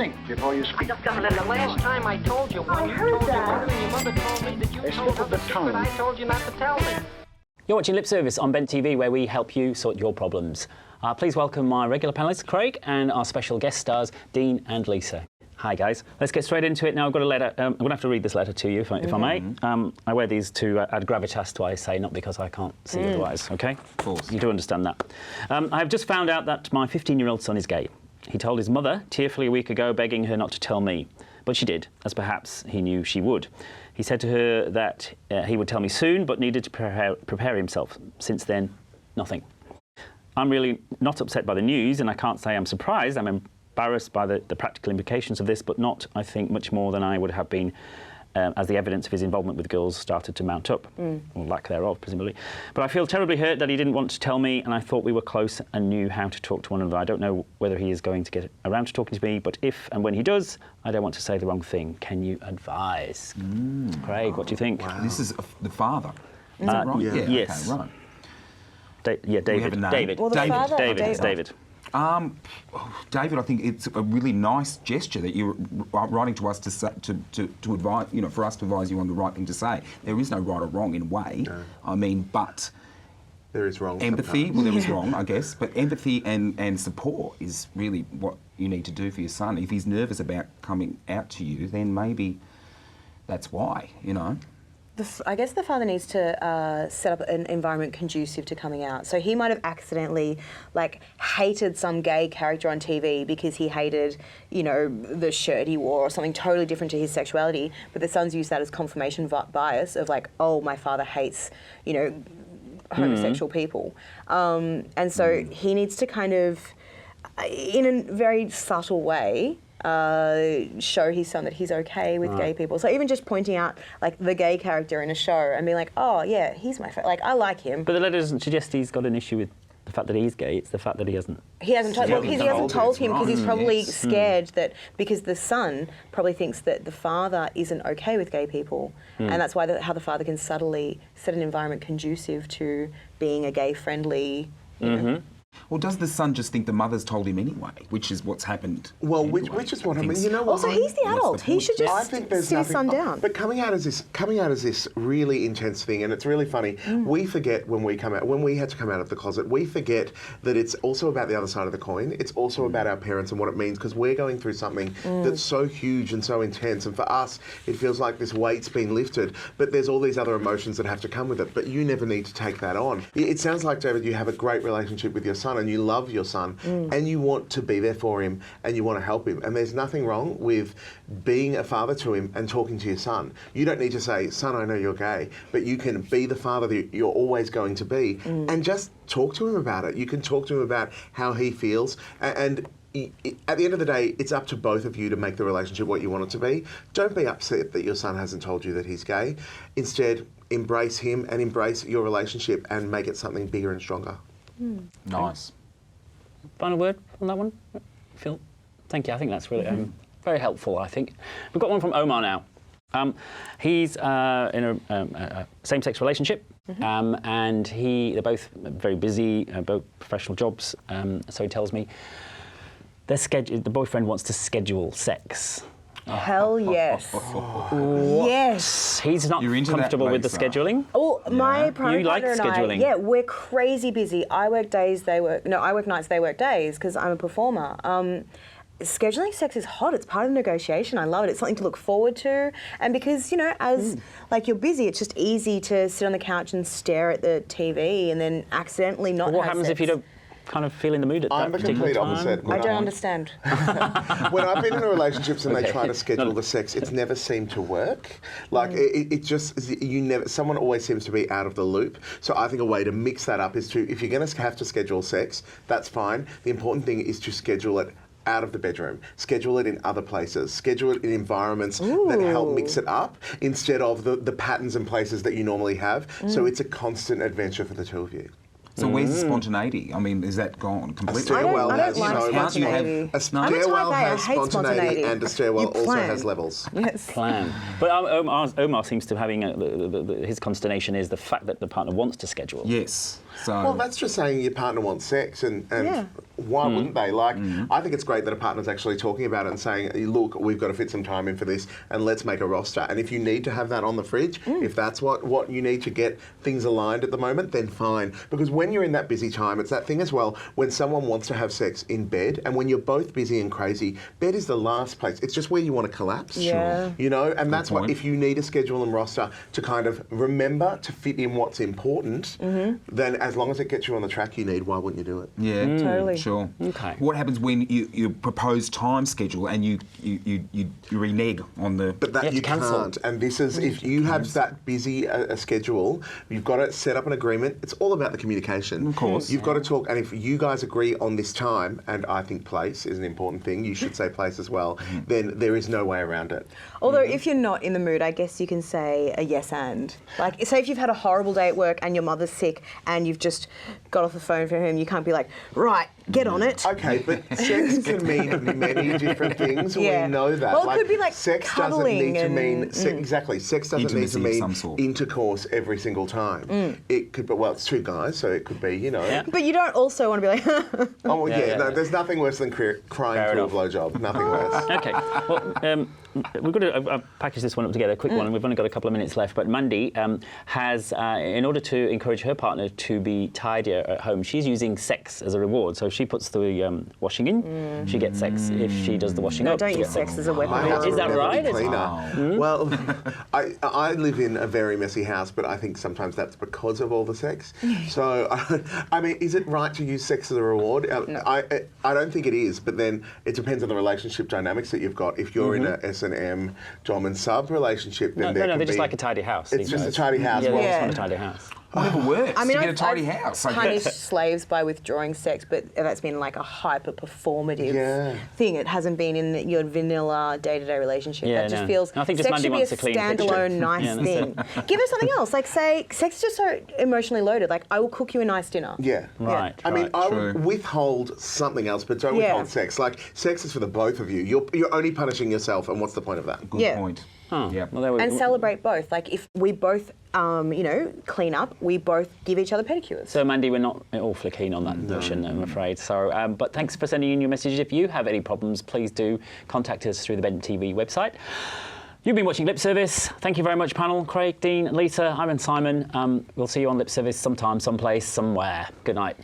think before you speak. Darling, the last time I told you, when you told your mother and your mother told me that you told her the secret, I told you not to tell me. You're watching Lip Service on Bent TV, where we help you sort your problems. Please welcome my regular panellists, Craig, and our special guest stars, Dean and Lisa. Hi, guys. Let's get straight into it now. I've got a letter. I'm going to have to read this letter to you, if I may. I wear these to add gravitas to what I say, not because I can't see otherwise, OK? Of course. You do understand that. I have just found out that my 15-year-old son is gay. He told his mother tearfully a week ago, begging her not to tell me. But she did, as perhaps he knew she would. He said to her that he would tell me soon, but needed to prepare himself. Since then, nothing. I'm really not upset by the news, and I can't say I'm surprised. I'm embarrassed by the practical implications of this, but not, I think, much more than I would have been as the evidence of his involvement with girls started to mount up, or lack thereof, presumably. But I feel terribly hurt that he didn't want to tell me, and I thought we were close and knew how to talk to one another. I don't know whether he is going to get around to talking to me, but if and when he does, I don't want to say the wrong thing. Can you advise? Craig, what do you think? Wow. This is the father. Is that right? Yeah. Yes. Okay, right. David. David. Well, David. David, I think it's a really nice gesture that you're writing to us to advise, for us to advise you on the right thing to say. There is no right or wrong in a way. No. I mean, but there is wrong. Empathy. Sometimes. Well, there is wrong, I guess, but empathy and support is really what you need to do for your son. If he's nervous about coming out to you, then maybe that's why. I guess the father needs to set up an environment conducive to coming out. So he might have accidentally, hated some gay character on TV because he hated, the shirt he wore or something totally different to his sexuality. But the son's used that as confirmation bias of oh, my father hates, homosexual people. And so he needs to kind of, in a very subtle way, show his son that he's okay with gay people. So even just pointing out the gay character in a show and being oh yeah, he's my favorite. I like him. But the letter doesn't suggest he's got an issue with the fact that he's gay. It's the fact that he hasn't. He hasn't told. Well, he hasn't told him because he's probably scared that because the son probably thinks that the father isn't okay with gay people, and that's why how the father can subtly set an environment conducive to being a gay-friendly. Well, does the son just think the mother's told him anyway, which is what's happened? Well, which is what I mean. You know what? Also, he's the adult. He should just sit his son down. But coming out as this really intense thing, and it's really funny. We forget when we had to come out of the closet. We forget that it's also about the other side of the coin. It's also about our parents and what it means, because we're going through something that's so huge and so intense. And for us, it feels like this weight's been lifted. But there's all these other emotions that have to come with it. But you never need to take that on. It sounds like, David, you have a great relationship with your son, and you love your son, and you want to be there for him, and you want to help him. And there's nothing wrong with being a father to him and talking to your son. You don't need to say, son, I know you're gay, but you can be the father that you're always going to be, and just talk to him about it. You can talk to him about how he feels, and at the end of the day, it's up to both of you to make the relationship what you want it to be. Don't be upset that your son hasn't told you that he's gay. Instead, embrace him and embrace your relationship and make it something bigger and stronger. Nice. Final word on that one, Phil? Thank you. I think that's really very helpful, I think. We've got one from Omar now. He's in a same-sex relationship, and they're both very busy, both professional jobs, so he tells me the boyfriend wants to schedule sex. Hell yes. Yes. He's not comfortable with the scheduling? Oh, my partner You like and scheduling? I, we're crazy busy. I work nights, they work days because I'm a performer. Scheduling sex is hot. It's part of negotiation. I love it. It's something to look forward to. And because, as you're busy, it's just easy to sit on the couch and stare at the TV and then accidentally not have What happens sex. if you don't kind of feel in the mood at that particular time? I'm the complete opposite. I don't understand. When I've been in relationships and they try to schedule the sex, it's never seemed to work. It just, someone always seems to be out of the loop. So I think a way to mix that up is if you're going to have to schedule sex, that's fine. The important thing is to schedule it out of the bedroom. Schedule it in other places. Schedule it in environments that help mix it up instead of the patterns and places that you normally have. So it's a constant adventure for the two of you. So where's the spontaneity? I mean, is that gone completely? A stairwell I don't like spontaneity. A stairwell has spontaneity, and a stairwell also has levels. Yes. Plan. But Omar seems to having his consternation is the fact that the partner wants to schedule. Yes. So Well, that's just saying your partner wants sex, and Yeah. why wouldn't they? Like, I think it's great that a partner's actually talking about it and saying, look, we've got to fit some time in for this, and let's make a roster. And if you need to have that on the fridge, if that's what you need to get things aligned at the moment, then fine. Because when you're in that busy time, it's that thing as well, when someone wants to have sex in bed, and when you're both busy and crazy, bed is the last place. It's just where you want to collapse. Yeah. You know, and that's point. what, if you need a schedule and roster to kind of remember to fit in what's important, then as long as it gets you on the track you need, why wouldn't you do it? yeah, Totally. sure. Okay. What happens when you propose time schedule and you renege on the? But that You have you to cancel. can't. And this is, if you have that busy a schedule, you've got to set up an agreement. It's all about the communication. Of course. You've got to talk, and if you guys agree on this time, and I think place is an important thing, you should say place as well, then there is no way around it. Although if you're not in the mood, I guess you can say a yes and. Like, say if you've had a horrible day at work and your mother's sick and you've just got off the phone for him, you can't be like, right, get on it. Okay, but sex can mean many different things. Yeah. We know that. Well, it could be like sex doesn't cuddling need to and- mean exactly. Sex doesn't need to Intimacy of mean some sort. intercourse every single time. It could, but well, it's two guys, so it could be, you know. Yeah. But you don't also want to be like, Oh Yeah, yeah, yeah, no, yeah. there's nothing worse than crying Fair through a enough. blowjob. Nothing worse. Okay. Well, we've got to package this one up together. A quick one, and we've only got a couple of minutes left. But Mandy has, in order to encourage her partner to be tidier at home, she's using sex as a reward. So she puts the washing in, she gets sex if she does the washing no, up. don't she use gets sex as a weapon. My house Is would that never right? be cleaner. Wow. Well, I live in a very messy house, but I think sometimes that's because of all the sex. So, I mean, is it right to use sex as a reward? I don't think it is, but then it depends on the relationship dynamics that you've got. If you're in a S&M, dom and sub relationship, then No, can they just be- like a tidy house. It's these just a guys. tidy house. Yeah, Well, they just Yeah. want a tidy house. Whatever works. I mean, to get a tidy I've house. I punished guess. slaves by withdrawing sex, but that's been like a hyper performative Yeah. thing. It hasn't been in your vanilla day-to-day relationship. Yeah, that just no. feels I think just sex Mandy should be wants a a clean picture. standalone nice Yeah, that's thing. Give us something else. Like, say, sex is just so emotionally loaded. Like, I will cook you a nice dinner. Yeah. Right. I mean, I True. would withhold something else, but don't Yeah. withhold sex. Like, sex is for the both of you. You're only punishing yourself, and what's the point of that? Good Yeah. point. Huh. Yeah. Well, there we And celebrate both. Like, if we both, clean up, we both give each other pedicures. So, Mandy, we're not awfully keen on that notion, I'm afraid. So, but thanks for sending in your messages. If you have any problems, please do contact us through the Bent TV website. You've been watching Lip Service. Thank you very much, panel. Craig, Dean, Lisa, I'm Simon. We'll see you on Lip Service sometime, someplace, somewhere. Good night.